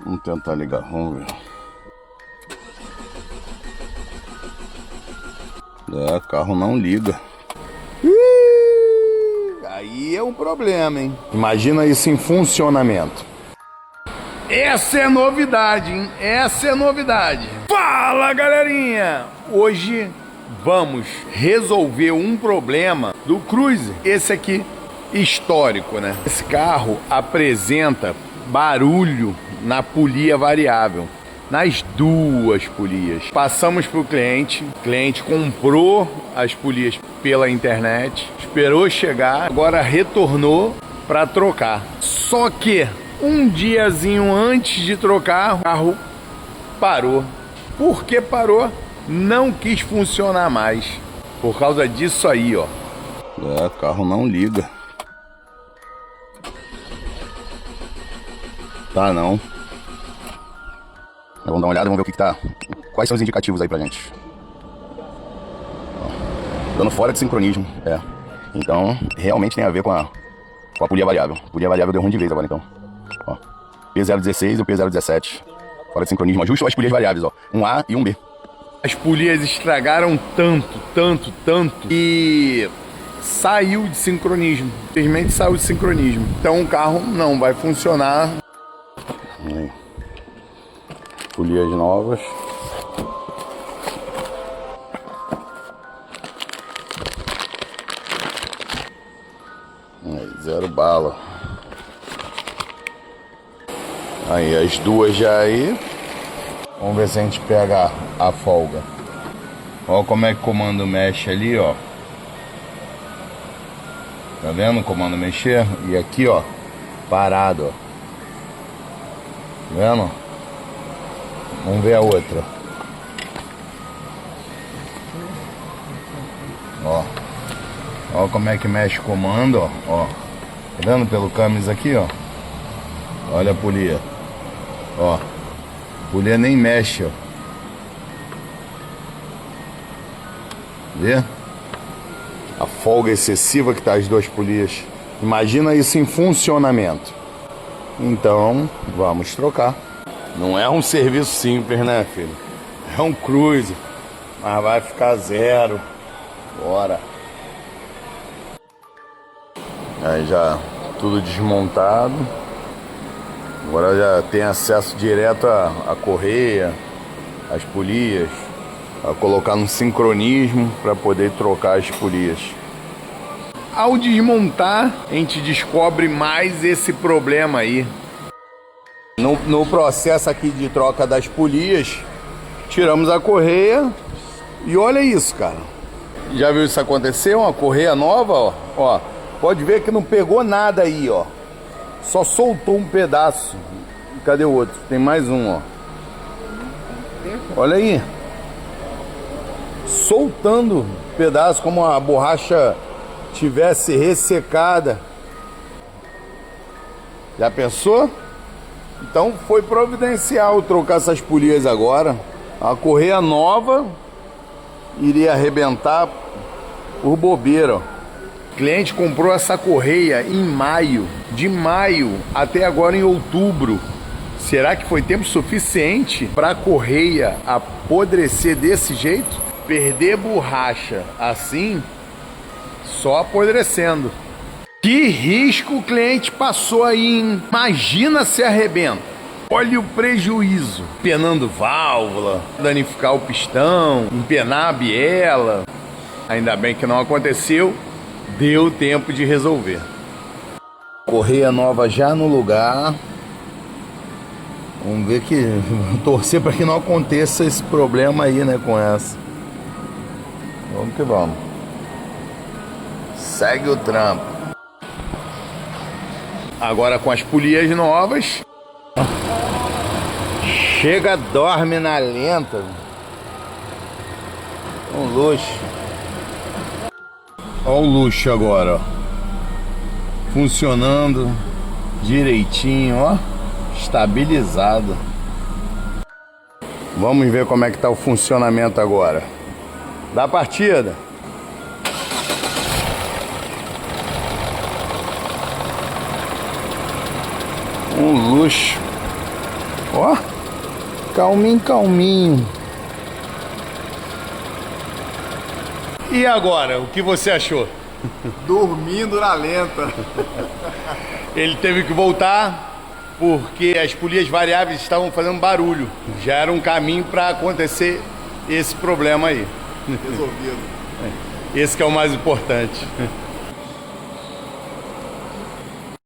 Vamos tentar ligar, vamos ver. É, carro não liga. Aí é um problema, hein? Imagina isso em funcionamento. Essa é novidade, hein? Essa é novidade. Fala, galerinha! Hoje vamos resolver um problema do Cruiser. Esse aqui, histórico, né? Esse carro apresenta barulho na polia variável, nas duas polias. Passamos para o cliente comprou as polias pela internet, esperou chegar, agora retornou para trocar. Só que um diazinho antes de trocar, o carro parou. Por que parou? Não quis funcionar mais. Por causa disso aí, ó. É, o carro não liga. Tá não. Vamos dar uma olhada, vamos ver o que tá. Quais são os indicativos aí pra gente. Ó, dando fora de sincronismo, é. Então, realmente tem a ver com a polia variável. A polia variável deu ruim de vez agora, então. Ó, P016 e o P017. Fora de sincronismo. Ajuste as polias variáveis, ó. Um A e um B. As polias estragaram tanto, que saiu de sincronismo. Simplesmente saiu de sincronismo. Então o carro não vai funcionar. Aí. Polias novas. Aí, zero bala. Aí as duas já aí. Vamos ver se a gente pega a folga. Olha como é que o comando mexe ali, ó. Tá vendo o comando mexer? E aqui, ó, parado, ó. Tá vendo? Vamos ver a outra. Ó. Ó como é que mexe o comando, ó. Ó. Tá vendo pelo camis aqui, ó? Olha a polia. Ó. A polia nem mexe, ó. Vê? A folga excessiva que tá as duas polias. Imagina isso em funcionamento. Então, vamos trocar. Não é um serviço simples, né, filho? É um Cruiser. Mas vai ficar zero. Bora. Aí já tudo desmontado. Agora já tem acesso direto à correia, às polias, a colocar no sincronismo para poder trocar as polias. Ao desmontar, a gente descobre mais esse problema aí. No processo aqui de troca das polias, tiramos a correia e olha isso, cara. Já viu isso acontecer? Uma correia nova, ó. Ó, pode ver que não pegou nada aí, ó. Só soltou um pedaço. Cadê o outro? Tem mais um, ó. Olha aí. Soltando pedaço como a borracha tivesse ressecada. Já pensou? Então foi providencial trocar essas polias agora. A correia nova iria arrebentar por bobeira, ó. O cliente comprou essa correia em maio. De maio até agora em outubro. Será que foi tempo suficiente para a correia apodrecer desse jeito? Perder borracha assim, só apodrecendo. Que risco o cliente passou aí, hein? Imagina se arrebenta. Olha o prejuízo. Empenando válvula, danificar o pistão, empenar a biela. Ainda bem que não aconteceu. Deu tempo de resolver. Correia nova já no lugar. Vamos ver que... torcer para que não aconteça esse problema aí, né, com essa. Vamos que vamos. Segue o trampo. Agora com as polias novas. Chega, dorme na lenta. Um luxo. Olha o luxo agora, ó. Funcionando direitinho, ó. Estabilizado. Vamos ver como é que tá o funcionamento agora. Da partida. Um luxo. Ó, calminho, calminho. E agora, o que você achou? Dormindo na lenta. Ele teve que voltar porque as polias variáveis estavam fazendo barulho. Já era um caminho para acontecer esse problema aí. Resolvido. Esse que é o mais importante.